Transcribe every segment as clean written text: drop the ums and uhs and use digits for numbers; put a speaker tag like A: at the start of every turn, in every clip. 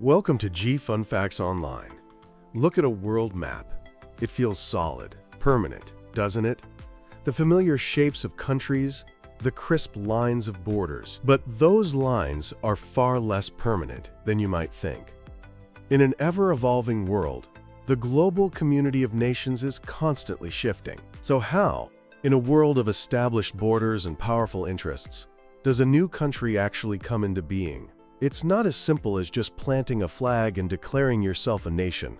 A: Welcome to G Fun Facts Online. Look at a world map. It feels solid, permanent, doesn't it? The familiar shapes of countries, the crisp lines of borders. But those lines are far less permanent than you might think. In an ever-evolving world, the global community of nations is constantly shifting. So how, in a world of established borders and powerful interests, does a new country actually come into being? It's not as simple as just planting a flag and declaring yourself a nation.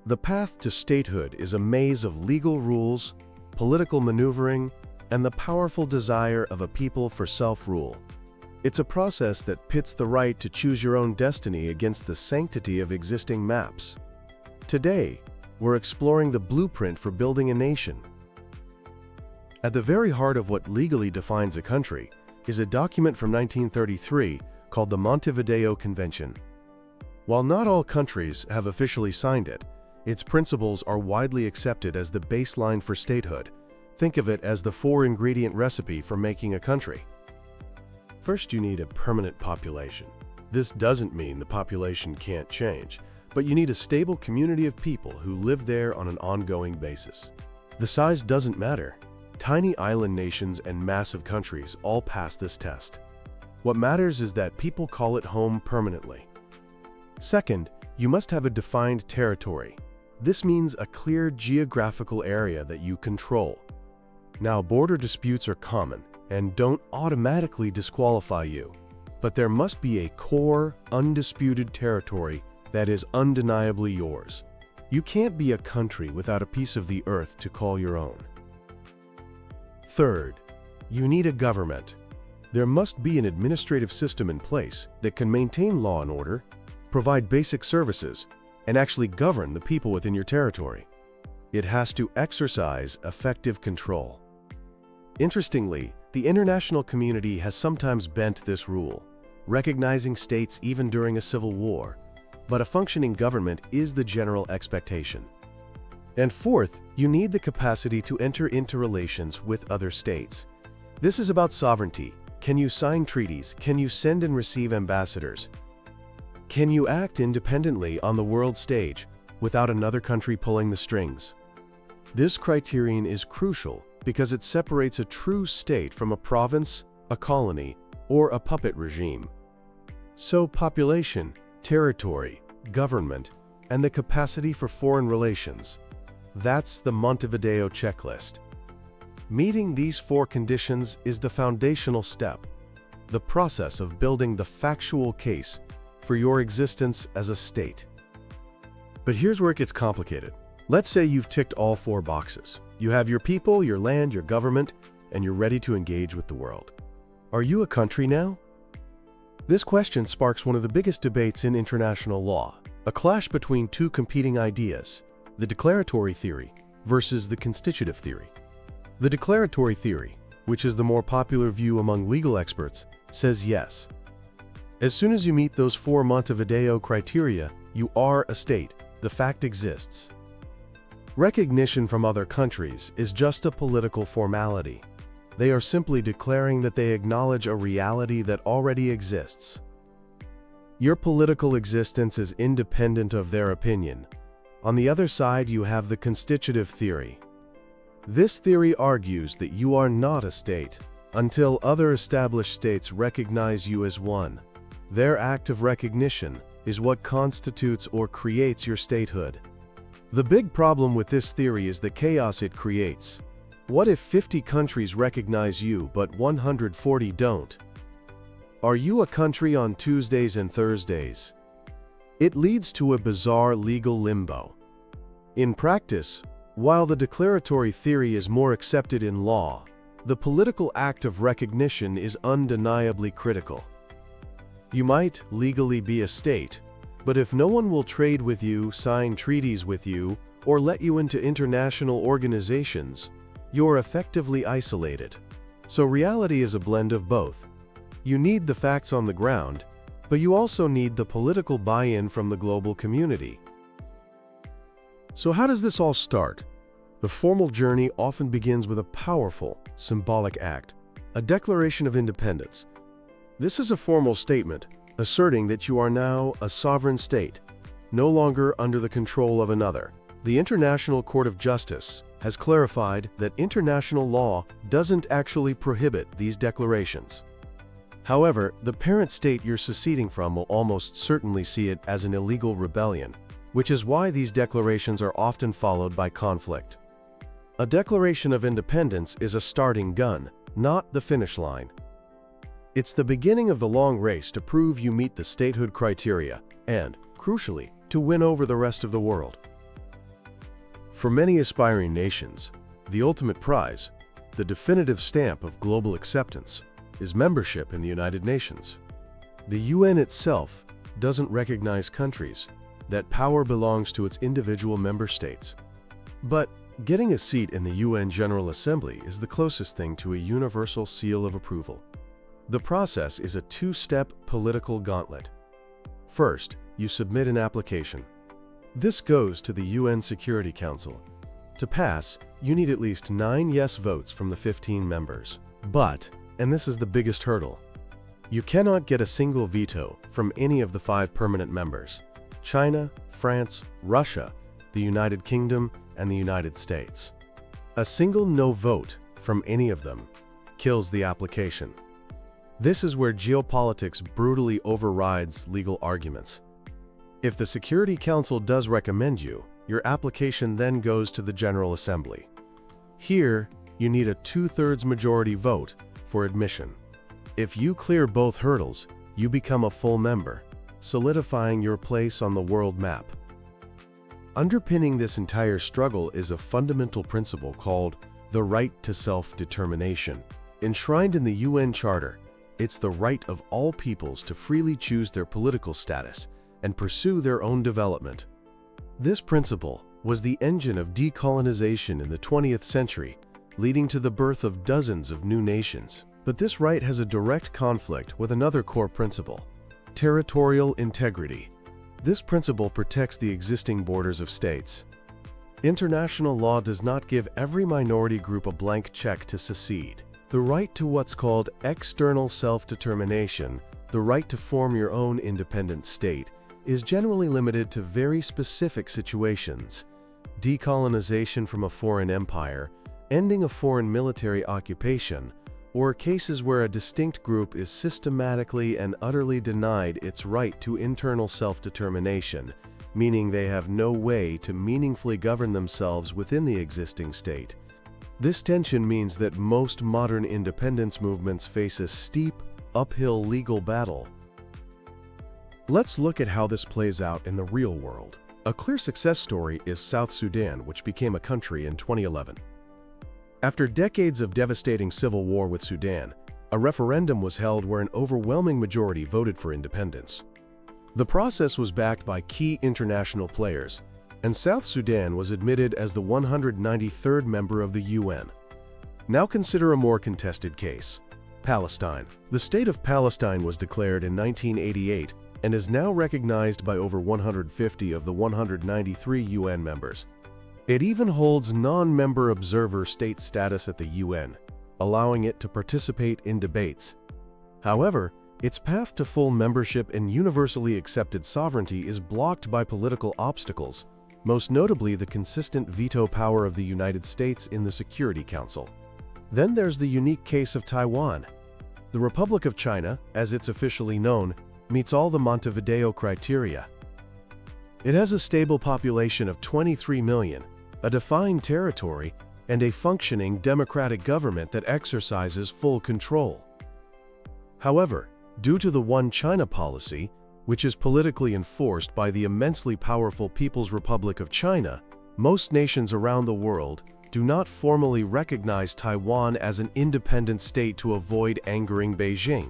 A: The path to statehood is a maze of legal rules, political maneuvering, and the powerful desire of a people for self-rule. It's a process that pits the right to choose your own destiny against the sanctity of existing maps. Today, we're exploring the blueprint for building a nation. At the very heart of what legally defines a country is a document from 1933 called the Montevideo Convention. While not all countries have officially signed it, its principles are widely accepted as the baseline for statehood. Think of it as the four-ingredient recipe for making a country. First, you need a permanent population. This doesn't mean the population can't change, but you need a stable community of people who live there on an ongoing basis. The size doesn't matter. Tiny island nations and massive countries all pass this test. What matters is that people call it home permanently. Second, you must have a defined territory. This means a clear geographical area that you control. Now, border disputes are common and don't automatically disqualify you, but there must be a core, undisputed territory that is undeniably yours. You can't be a country without a piece of the earth to call your own. Third, you need a government. There must be an administrative system in place that can maintain law and order, provide basic services, and actually govern the people within your territory. It has to exercise effective control. Interestingly, the international community has sometimes bent this rule, recognizing states even during a civil war, but a functioning government is the general expectation. And fourth, you need the capacity to enter into relations with other states. This is about sovereignty. Can you sign treaties? Can you send and receive ambassadors? Can you act independently on the world stage without another country pulling the strings? This criterion is crucial because it separates a true state from a province, a colony, or a puppet regime. So population, territory, government, and the capacity for foreign relations. That's the Montevideo checklist. Meeting these four conditions is the foundational step, the process of building the factual case for your existence as a state. But here's where it gets complicated. Let's say you've ticked all four boxes. You have your people, your land, your government, and you're ready to engage with the world. Are you a country now? This question sparks one of the biggest debates in international law, a clash between two competing ideas, the declaratory theory versus the constitutive theory. The declaratory theory, which is the more popular view among legal experts, says yes. As soon as you meet those four Montevideo criteria, you are a state. The fact exists. Recognition from other countries is just a political formality. They are simply declaring that they acknowledge a reality that already exists. Your political existence is independent of their opinion. On the other side, you have the constitutive theory. This theory argues that you are not a state until other established states recognize you as one. Their act of recognition is what constitutes or creates your statehood. The big problem with this theory is the chaos it creates. What if 50 countries recognize you but 140 don't? Are you a country on Tuesdays and Thursdays? It leads to a bizarre legal limbo. In practice, while the declaratory theory is more accepted in law, the political act of recognition is undeniably critical. You might legally be a state, but if no one will trade with you, sign treaties with you, or let you into international organizations, you're effectively isolated. So reality is a blend of both. You need the facts on the ground, but you also need the political buy-in from the global community. So how does this all start? The formal journey often begins with a powerful, symbolic act, a declaration of independence. This is a formal statement, asserting that you are now a sovereign state, no longer under the control of another. The International Court of Justice has clarified that international law doesn't actually prohibit these declarations. However, the parent state you're seceding from will almost certainly see it as an illegal rebellion, which is why these declarations are often followed by conflict. A declaration of independence is a starting gun, not the finish line. It's the beginning of the long race to prove you meet the statehood criteria and, crucially, to win over the rest of the world. For many aspiring nations, the ultimate prize, the definitive stamp of global acceptance, is membership in the United Nations. The UN itself doesn't recognize countries. That power belongs to its individual member states. But getting a seat in the UN General Assembly is the closest thing to a universal seal of approval. The process is a two-step political gauntlet. First, you submit an application. This goes to the UN Security Council. To pass, you need at least 9 yes votes from the 15 members. But, and this is the biggest hurdle, you cannot get a single veto from any of the 5 permanent members: China, France, Russia, the United Kingdom, and the United States. A single no vote from any of them kills the application. This is where geopolitics brutally overrides legal arguments. If the Security Council does recommend you, your application then goes to the General Assembly. Here, you need a 2/3 majority vote for admission. If you clear both hurdles, you become a full member, solidifying your place on the world map. Underpinning this entire struggle is a fundamental principle called the right to self-determination. Enshrined in the UN Charter, it's the right of all peoples to freely choose their political status and pursue their own development. This principle was the engine of decolonization in the 20th century, leading to the birth of dozens of new nations. But this right has a direct conflict with another core principle: territorial integrity. This principle protects the existing borders of states. International law does not give every minority group a blank check to secede. The right to what's called external self-determination, the right to form your own independent state, is generally limited to very specific situations: decolonization from a foreign empire, ending a foreign military occupation, or cases where a distinct group is systematically and utterly denied its right to internal self-determination, meaning they have no way to meaningfully govern themselves within the existing state. This tension means that most modern independence movements face a steep, uphill legal battle. Let's look at how this plays out in the real world. A clear success story is South Sudan, which became a country in 2011. After decades of devastating civil war with Sudan, a referendum was held where an overwhelming majority voted for independence. The process was backed by key international players, and South Sudan was admitted as the 193rd member of the UN. Now consider a more contested case: Palestine. The State of Palestine was declared in 1988 and is now recognized by over 150 of the 193 UN members. It even holds non-member observer state status at the UN, allowing it to participate in debates. However, its path to full membership and universally accepted sovereignty is blocked by political obstacles, most notably the consistent veto power of the United States in the Security Council. Then there's the unique case of Taiwan. The Republic of China, as it's officially known, meets all the Montevideo criteria. It has a stable population of 23 million, a defined territory, and a functioning democratic government that exercises full control. However, due to the One China policy, which is politically enforced by the immensely powerful People's Republic of China, most nations around the world do not formally recognize Taiwan as an independent state to avoid angering Beijing.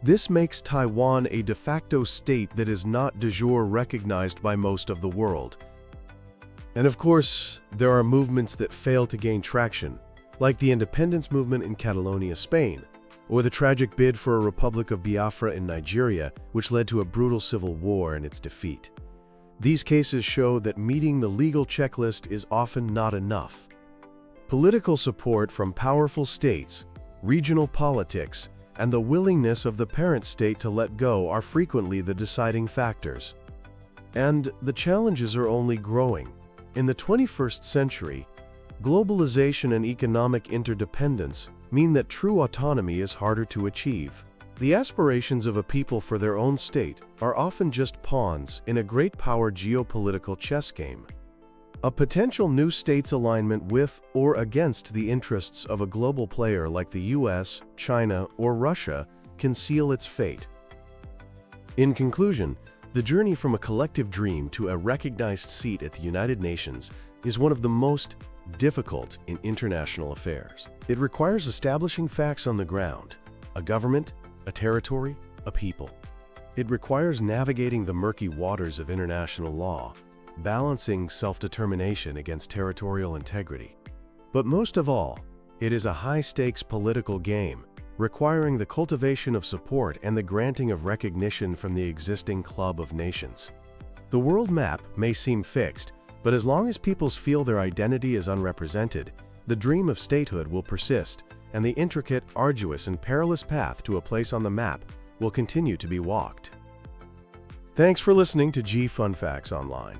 A: This makes Taiwan a de facto state that is not de jure recognized by most of the world. And of course, there are movements that fail to gain traction, like the independence movement in Catalonia, Spain, or the tragic bid for a Republic of Biafra in Nigeria, which led to a brutal civil war and its defeat. These cases show that meeting the legal checklist is often not enough. Political support from powerful states, regional politics, and the willingness of the parent state to let go are frequently the deciding factors. And the challenges are only growing. In the 21st century, globalization and economic interdependence mean that true autonomy is harder to achieve. The aspirations of a people for their own state are often just pawns in a great power geopolitical chess game. A potential new state's alignment with or against the interests of a global player like the US, China, or Russia can seal its fate. In conclusion, the journey from a collective dream to a recognized seat at the United Nations is one of the most difficult in international affairs. It requires establishing facts on the ground: a government, a territory, a people. It requires navigating the murky waters of international law, balancing self-determination against territorial integrity. But most of all, it is a high-stakes political game, requiring the cultivation of support and the granting of recognition from the existing club of nations. The world map may seem fixed, but as long as peoples feel their identity is unrepresented, the dream of statehood will persist, and the intricate, arduous, and perilous path to a place on the map will continue to be walked. Thanks for listening to G Fun Facts Online.